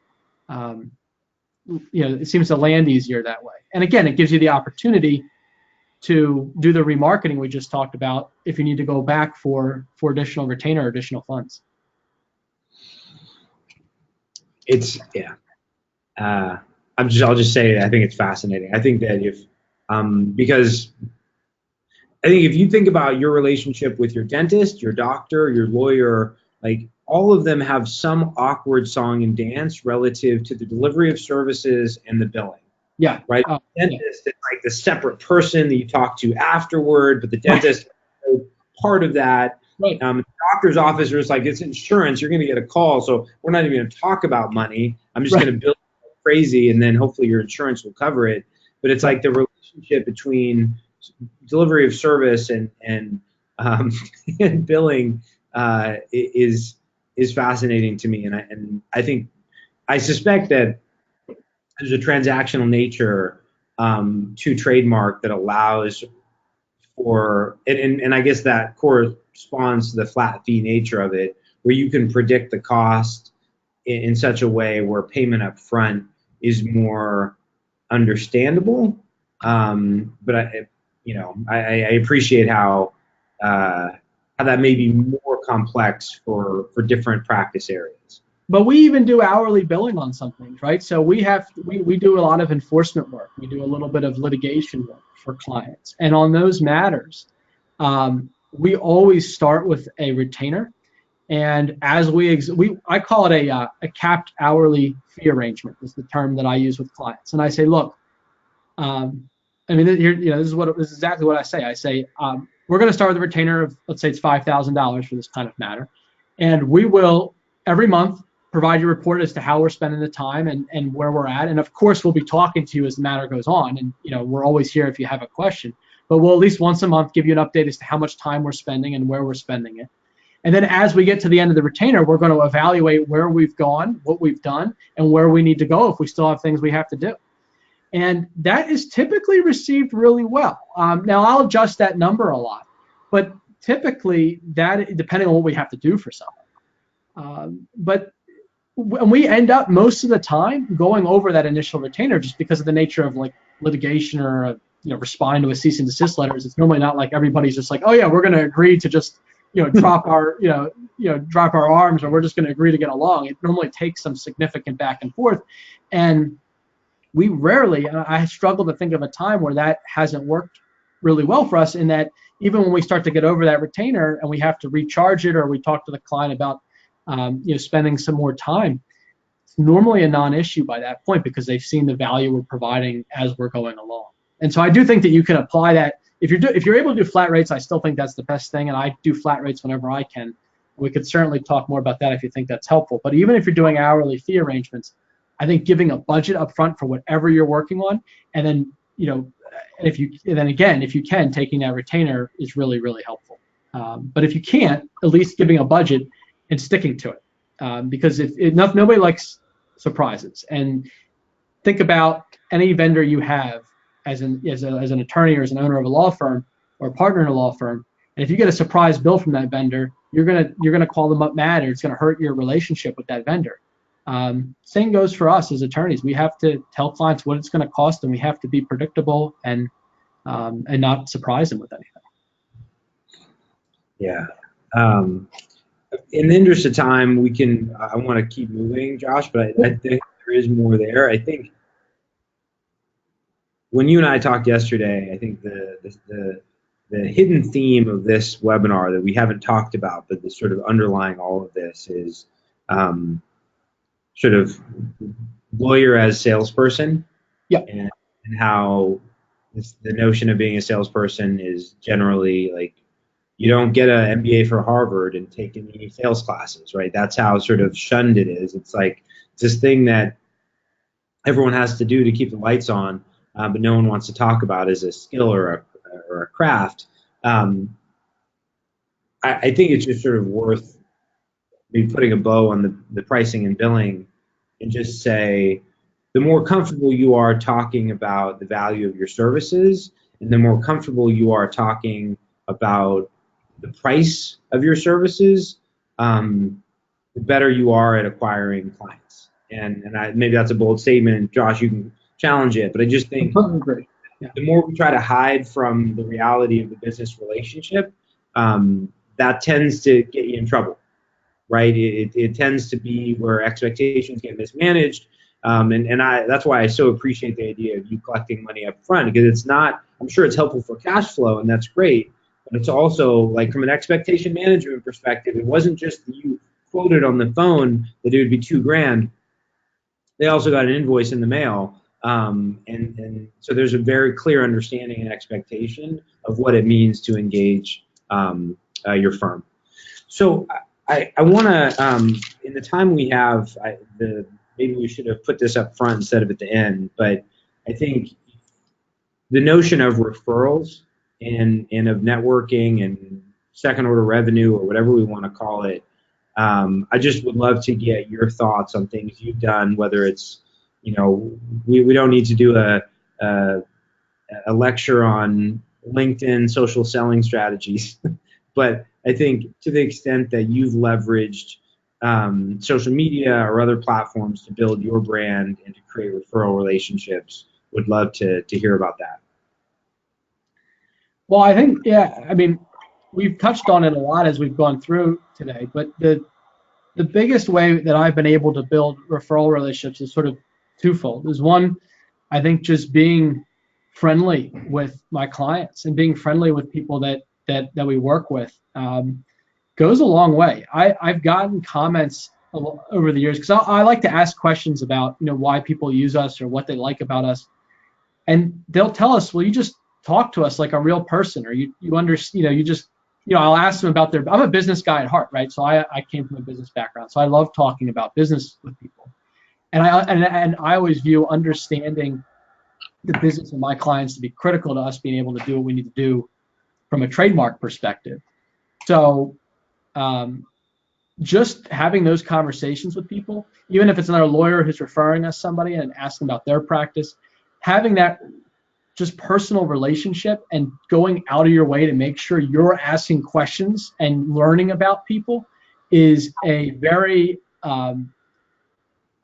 it seems to land easier that way. And again, it gives you the opportunity to do the remarketing we just talked about if you need to go back for additional retainer or additional funds. I'll just say I think it's fascinating. I think that because I think if you think about your relationship with your dentist, your doctor, your lawyer, like all of them have some awkward song and dance relative to the delivery of services and the billing. Yeah. Right. The dentist is like the separate person that you talk to afterward, but the dentist is part of that. Right. The doctor's office is like, it's insurance. You're going to get a call. So we're not even going to talk about money. I'm just going to bill crazy. And then hopefully your insurance will cover it. But it's like the relationship between delivery of service and and billing is fascinating to me. And I suspect that there's a transactional nature to trademark that allows for, and I guess that corresponds to the flat fee nature of it, where you can predict the cost in such a way where payment up front is more understandable. But I appreciate how that may be more complex for different practice areas. But we even do hourly billing on some things, right? So we do a lot of enforcement work. We do a little bit of litigation work for clients. And on those matters, we always start with a retainer. And as I call it a capped hourly fee arrangement is the term that I use with clients. And I say, look, I mean, here, this is exactly what I say. I say, we're going to start with a retainer of, let's say it's $5,000 for this kind of matter. And we will every month provide you a report as to how we're spending the time and where we're at. And of course, we'll be talking to you as the matter goes on. And, we're always here if you have a question, but we'll at least once a month give you an update as to how much time we're spending and where we're spending it. And then as we get to the end of the retainer, we're going to evaluate where we've gone, what we've done, and where we need to go if we still have things we have to do. And that is typically received really well. Now, I'll adjust that number a lot, but typically that, depending on what we have to do for someone. But when we end up most of the time going over that initial retainer, just because of the nature of like litigation or responding to a cease and desist letters, it's normally not like everybody's just like, oh yeah, we're going to agree to just drop our drop our arms, or we're just going to agree to get along. It normally takes some significant back and forth, and we rarely, I struggle to think of a time where that hasn't worked really well for us, in that even when we start to get over that retainer and we have to recharge it, or we talk to the client about spending some more time, it's normally a non-issue by that point because they've seen the value we're providing as we're going along. And so I do think that you can apply that. If you're able to do flat rates, I still think that's the best thing, and I do flat rates whenever I can. We could certainly talk more about that if you think that's helpful. But even if you're doing hourly fee arrangements, I think giving a budget up front for whatever you're working on, and then if you can, taking that retainer is really, really helpful. But if you can't, at least giving a budget and sticking to it, because nobody likes surprises. And think about any vendor you have as an attorney or as an owner of a law firm or a partner in a law firm, and if you get a surprise bill from that vendor, you're gonna call them up mad, or it's gonna hurt your relationship with that vendor. Same goes for us as attorneys. We have to tell clients what it's going to cost, and we have to be predictable and not surprise them with anything. Yeah. In the interest of time, I want to keep moving, Josh, but I think there is more there. I think when you and I talked yesterday, I think the hidden theme of this webinar that we haven't talked about, but the sort of underlying all of this is sort of lawyer as salesperson. Yeah. And how the notion of being a salesperson is generally like, you don't get an MBA for Harvard and take any sales classes, right? That's how sort of shunned it is. It's like it's this thing that everyone has to do to keep the lights on, but no one wants to talk about as a skill or a craft. I think it's just sort of worth maybe putting a bow on the pricing and billing, and just say, the more comfortable you are talking about the value of your services, and the more comfortable you are talking about the price of your services, the better you are at acquiring clients. And maybe that's a bold statement, Josh, you can challenge it, but I just think the more we try to hide from the reality of the business relationship, that tends to get you in trouble. Right, it tends to be where expectations get mismanaged, and that's why I so appreciate the idea of you collecting money up front, because it's not. I'm sure it's helpful for cash flow, and that's great, but it's also like from an expectation management perspective. It wasn't just that you quoted on the phone that it would be $2,000. They also got an invoice in the mail, and so there's a very clear understanding and expectation of what it means to engage your firm. So I want to, in the time we have, maybe we should have put this up front instead of at the end, but I think the notion of referrals and of networking and second order revenue, or whatever we want to call it, I just would love to get your thoughts on things you've done, whether it's, we don't need to do a lecture on LinkedIn social selling strategies, but I think to the extent that you've leveraged social media or other platforms to build your brand and to create referral relationships, would love to hear about that. Well, I think, we've touched on it a lot as we've gone through today, but the biggest way that I've been able to build referral relationships is sort of twofold. There's one, I think, just being friendly with my clients and being friendly with people that we work with. goes a long way. I've gotten comments over the years because I like to ask questions about why people use us or what they like about us, and they'll tell us, well, you just talk to us like a real person, or you understand, you just I'll ask them about their. I'm a business guy at heart, right? So I came from a business background, so I love talking about business with people, and I always view understanding the business of my clients to be critical to us being able to do what we need to do from a trademark perspective. So just having those conversations with people, even if it's another lawyer who's referring us somebody and asking about their practice, having that just personal relationship and going out of your way to make sure you're asking questions and learning about people is a very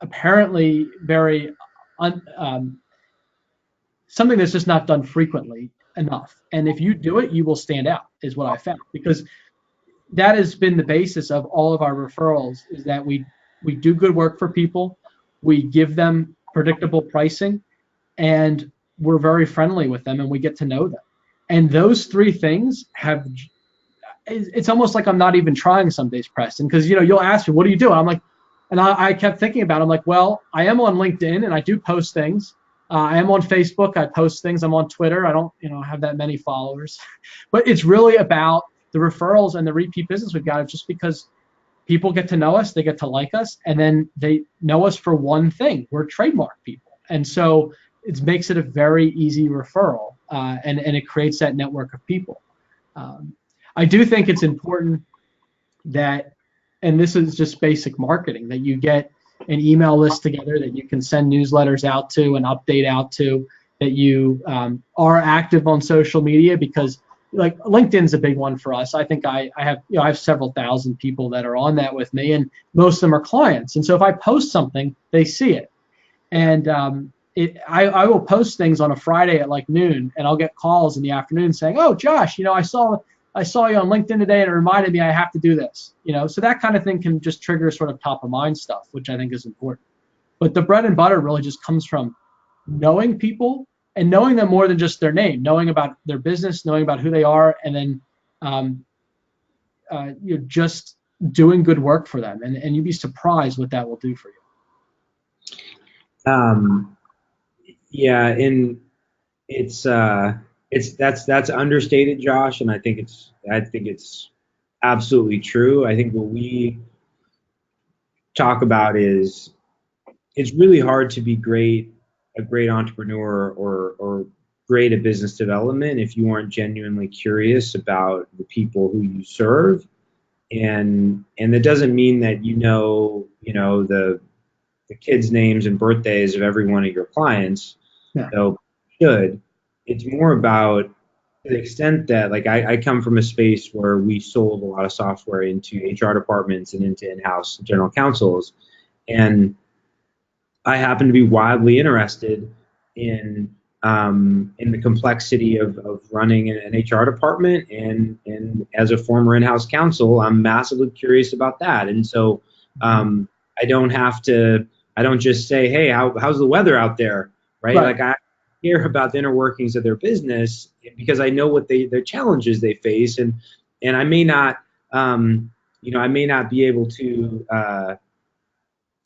apparently very something that's just not done frequently enough. And if you do it, you will stand out, is what I found, because that has been the basis of all of our referrals, is that we do good work for people, we give them predictable pricing, and we're very friendly with them, and we get to know them. And those three things have, it's almost like I'm not even trying some days, Preston, because you'll ask me, what do you do? And I'm like, and I kept thinking about it. I'm like, well, I am on LinkedIn and I do post things. I am on Facebook. I post things. I'm on Twitter. I don't have that many followers, but it's really about the referrals and the repeat business we've got, just because people get to know us, they get to like us, and then they know us for one thing: we're trademark people. And so it makes it a very easy referral, and it creates that network of people. I do think it's important that, and this is just basic marketing, that you get an email list together that you can send newsletters out to and update out to, that you are active on social media, because like LinkedIn's a big one for us. I think I have several thousand people that are on that with me, and most of them are clients. And so if I post something, they see it. And I will post things on a Friday at like noon, and I'll get calls in the afternoon saying, "Oh, Josh, I saw you on LinkedIn today, and it reminded me I have to do this." So that kind of thing can just trigger sort of top of mind stuff, which I think is important. But the bread and butter really just comes from knowing people, and knowing them more than just their name, knowing about their business, knowing about who they are, and then you're just doing good work for them, and you'd be surprised what that will do for you. Yeah, and it's that's understated, Josh, and I think it's absolutely true. I think what we talk about is it's really hard to be a great entrepreneur or great at business development if you aren't genuinely curious about the people who you serve. And that doesn't mean that the kids' names and birthdays of every one of your clients. Yeah. So should. It's more about, to the extent that, like, I come from a space where we sold a lot of software into HR departments and into in-house general counsels, and I happen to be wildly interested in the complexity of running an HR department, and as a former in-house counsel, I'm massively curious about that. And so I don't just say, hey, how's the weather out there, right? Like, I hear about the inner workings of their business, because I know what their challenges they face, and I may not be able to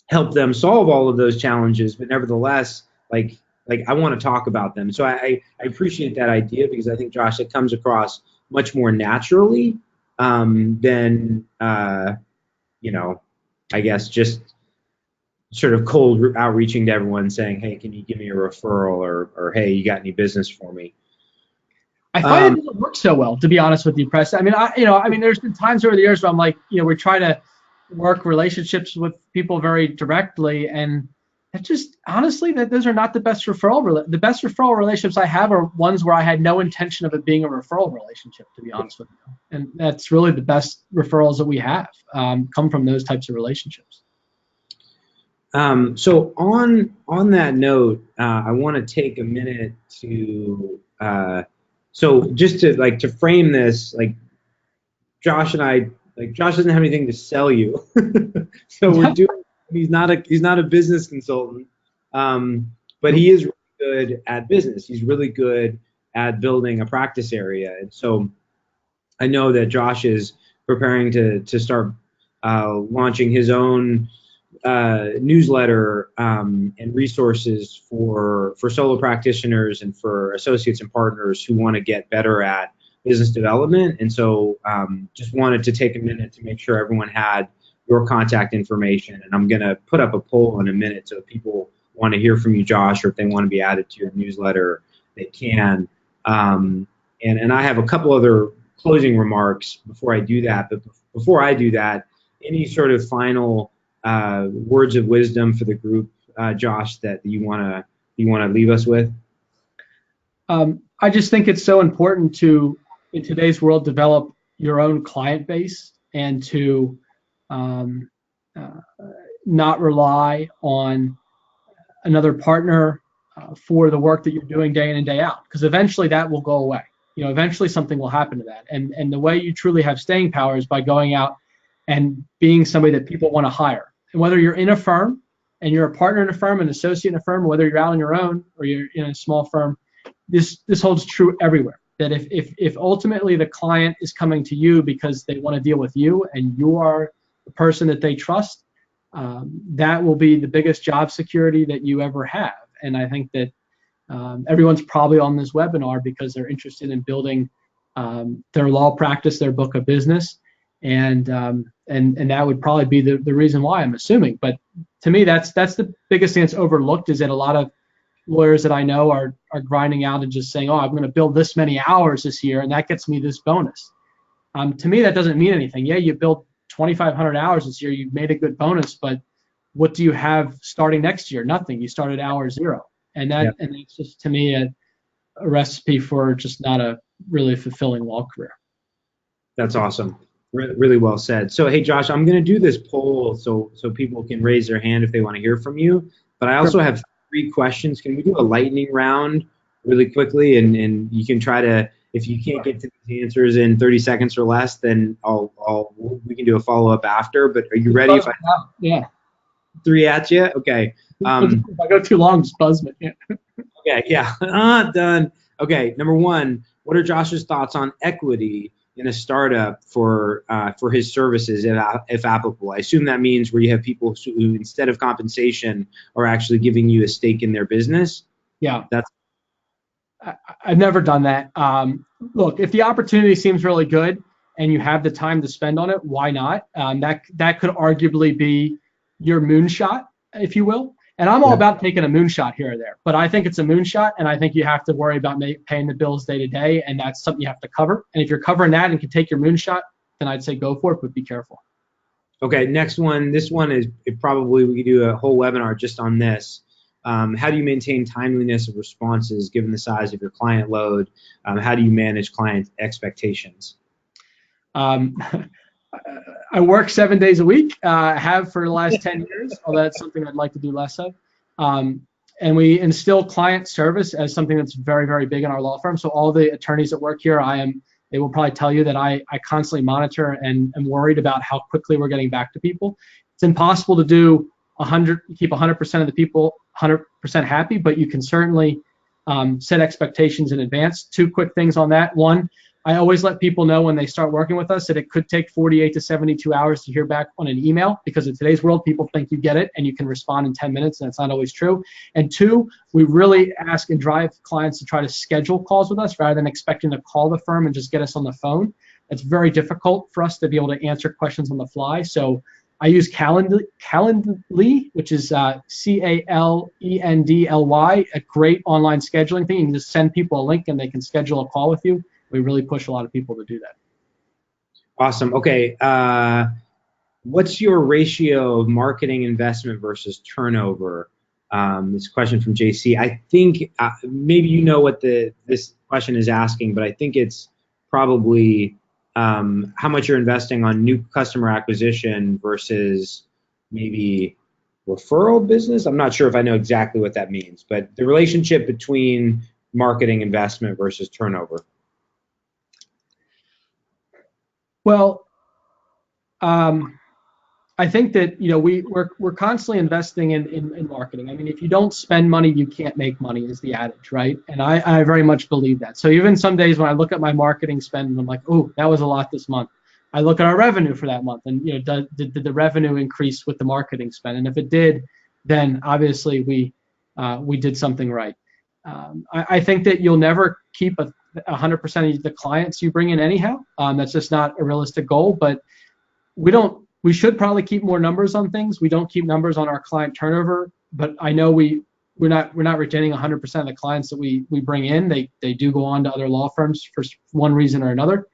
help them solve all of those challenges, but nevertheless, like I want to talk about them. So I appreciate that idea, because I think, Josh, it comes across much more naturally than I guess just sort of cold outreaching to everyone saying, hey, can you give me a referral, or hey, you got any business for me? I find it doesn't work so well, to be honest with you, Preston. I mean, there's been times over the years where I'm like, we try to work relationships with people very directly, and it just, honestly, that those are not the best referral. The best referral relationships I have are ones where I had no intention of it being a referral relationship, to be honest with you. And that's really the best referrals that we have come from those types of relationships. So on that note, I want to take a minute to so just to frame this, like, Josh and I, like, Josh doesn't have anything to sell you, so we're doing. He's not a business consultant, but he is really good at business. He's really good at building a practice area, and so I know that Josh is preparing to start launching his own newsletter and resources for solo practitioners and for associates and partners who want to get better at business development. And so just wanted to take a minute to make sure everyone had your contact information. And I'm going to put up a poll in a minute, so if people want to hear from you, Josh, or if they want to be added to your newsletter, they can. And I have a couple other closing remarks before I do that. But before I do that, any sort of final words of wisdom for the group, Josh, that you want to leave us with? I just think it's so important to, in today's world, develop your own client base and to not rely on another partner for the work that you're doing day in and day out, because eventually that will go away. Eventually something will happen to that. And the way you truly have staying power is by going out and being somebody that people want to hire. And whether you're in a firm and you're a partner in a firm, an associate in a firm, or whether you're out on your own or you're in a small firm, this holds true everywhere. That if ultimately the client is coming to you because they want to deal with you and you are the person that they trust, that will be the biggest job security that you ever have. And I think that everyone's probably on this webinar because they're interested in building their law practice, their book of business, and that would probably be the reason why, I'm assuming. But to me, that's the biggest thing that's overlooked, is that a lot of lawyers that I know are grinding out and just saying, oh, I'm going to build this many hours this year and that gets me this bonus. To me, that doesn't mean anything. Yeah, you built 2,500 hours this year, you've made a good bonus, but what do you have starting next year? Nothing. You started hour zero. And that's just, to me, a recipe for just not a really fulfilling law career. That's awesome. Really well said. So, hey, Josh, I'm going to do this poll so people can raise their hand if they want to hear from you. But I also have 3 questions. Can we do a lightning round really quickly? And you can try to, if you can't get to these answers in 30 seconds or less, then we can do a follow-up after. But are you ready? Yeah. 3 at you? Okay. If I go too long, just buzz me. Yeah. Okay, yeah. Done. Okay, number 1, what are Josh's thoughts on equity in a startup for his services, if applicable? I assume that means where you have people who, instead of compensation, are actually giving you a stake in their business. Yeah. I've never done that. Look, if the opportunity seems really good and you have the time to spend on it, why not? That could arguably be your moonshot, if you will. And I'm all about taking a moonshot here or there, but I think it's a moonshot, and I think you have to worry about paying the bills day to day, and that's something you have to cover. And if you're covering that and can take your moonshot, then I'd say go for it, but be careful. Okay, next one. This one is probably, we could do a whole webinar just on this. How do you maintain timeliness of responses given the size of your client load? How do you manage client expectations? I work 7 days a week, have for the last 10 years, although that's something I'd like to do less of. And we instill client service as something that's very, very big in our law firm. So all the attorneys that work here, they will probably tell you that I constantly monitor and am worried about how quickly we're getting back to people. It's impossible to do keep 100% of the people 100% happy, but you can certainly set expectations in advance. 2 quick things on that. 1, I always let people know when they start working with us that it could take 48 to 72 hours to hear back on an email, because in today's world, people think you get it and you can respond in 10 minutes, and that's not always true. And 2, we really ask and drive clients to try to schedule calls with us rather than expecting to call the firm and just get us on the phone. It's very difficult for us to be able to answer questions on the fly. So I use Calendly, which is Calendly, a great online scheduling thing. You can just send people a link and they can schedule a call with you. We really push a lot of people to do that. Awesome. Okay. What's your ratio of marketing investment versus turnover? This question from JC. I think maybe you know what this question is asking, but I think it's probably how much you're investing on new customer acquisition versus maybe referral business. I'm not sure if I know exactly what that means, but the relationship between marketing investment versus turnover. Well, I think that we're constantly investing in marketing. I mean, if you don't spend money, you can't make money, is the adage, right? And I very much believe that. So even some days when I look at my marketing spend and I'm like, oh, that was a lot this month. I look at our revenue for that month, and did the revenue increase with the marketing spend? And if it did, then obviously we did something right. I think that you'll never keep 100% of the clients you bring in anyhow. That's just not a realistic goal. But we should probably keep more numbers on things. We don't keep numbers on our client turnover, but I know we're not retaining 100% of the clients that we bring in. They do go on to other law firms for one reason or another.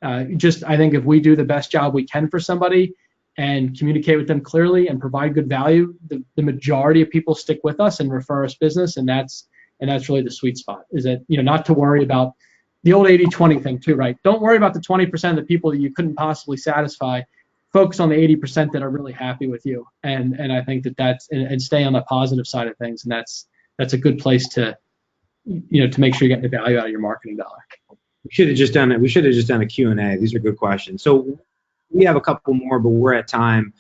I think if we do the best job we can for somebody and communicate with them clearly and provide good value, the majority of people stick with us and refer us business, and that's really the sweet spot. Is that not to worry about the old 80-20 thing too, right? Don't worry about the 20% of the people that you couldn't possibly satisfy. Focus on the 80% that are really happy with you, and I think and stay on the positive side of things, and that's a good place to to make sure you get the value out of your marketing dollar. We should have just done it. We should have just done a Q&A. These are good questions. So we have a couple more, but we're at time.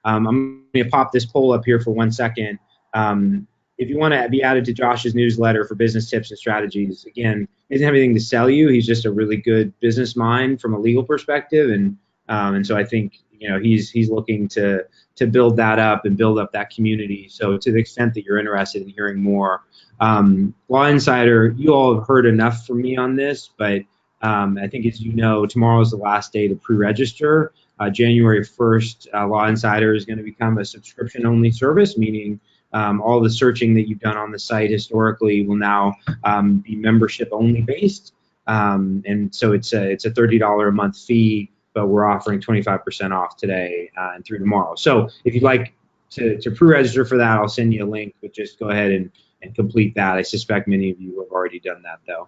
I'm going to pop this poll up here for 1 second. If you want to be added to Josh's newsletter for business tips and strategies, again, he doesn't have anything to sell you. He's just a really good business mind from a legal perspective, and so I think he's looking to build that up and build up that community. So to the extent that you're interested in hearing more, LawInsider, you all have heard enough from me on this, but I think, as you know, tomorrow is the last day to pre-register. January 1st, LawInsider is going to become a subscription-only service, meaning all the searching that you've done on the site historically will now be membership-only based, and so it's a $30 a month fee, but we're offering 25% off today and through tomorrow. So if you'd like to pre-register for that, I'll send you a link, but just go ahead and complete that. I suspect many of you have already done that, though.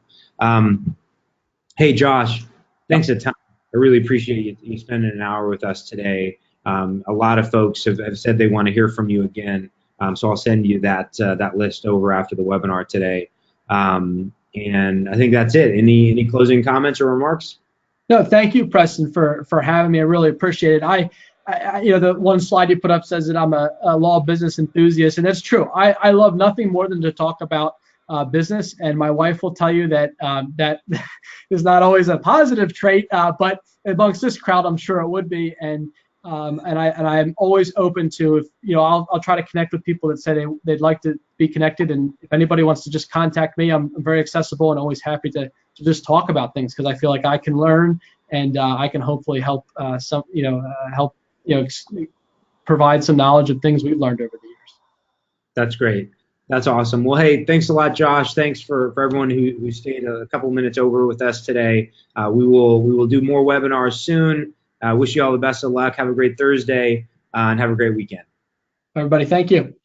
Hey, Josh, thanks a ton. I really appreciate you spending an hour with us today. A lot of folks have said they want to hear from you again, so I'll send you that list over after the webinar today. And I think that's it. Any closing comments or remarks? No, thank you, Preston, for having me. I really appreciate it. The one slide you put up says that I'm a law business enthusiast, and that's true. I love nothing more than to talk about business, and my wife will tell you that that is not always a positive trait, but amongst this crowd, I'm sure it would be. And I'm always open to, if I'll try to connect with people that say they'd like to be connected, and if anybody wants to just contact me, I'm very accessible and always happy to just talk about things, because I feel like I can learn, and I can hopefully help provide some knowledge of things we've learned over the years. That's great. That's awesome. Well, hey, thanks a lot, Josh. Thanks for everyone who stayed a couple minutes over with us today. We will do more webinars soon. Wish you all the best of luck. Have a great Thursday, and have a great weekend. Everybody, thank you.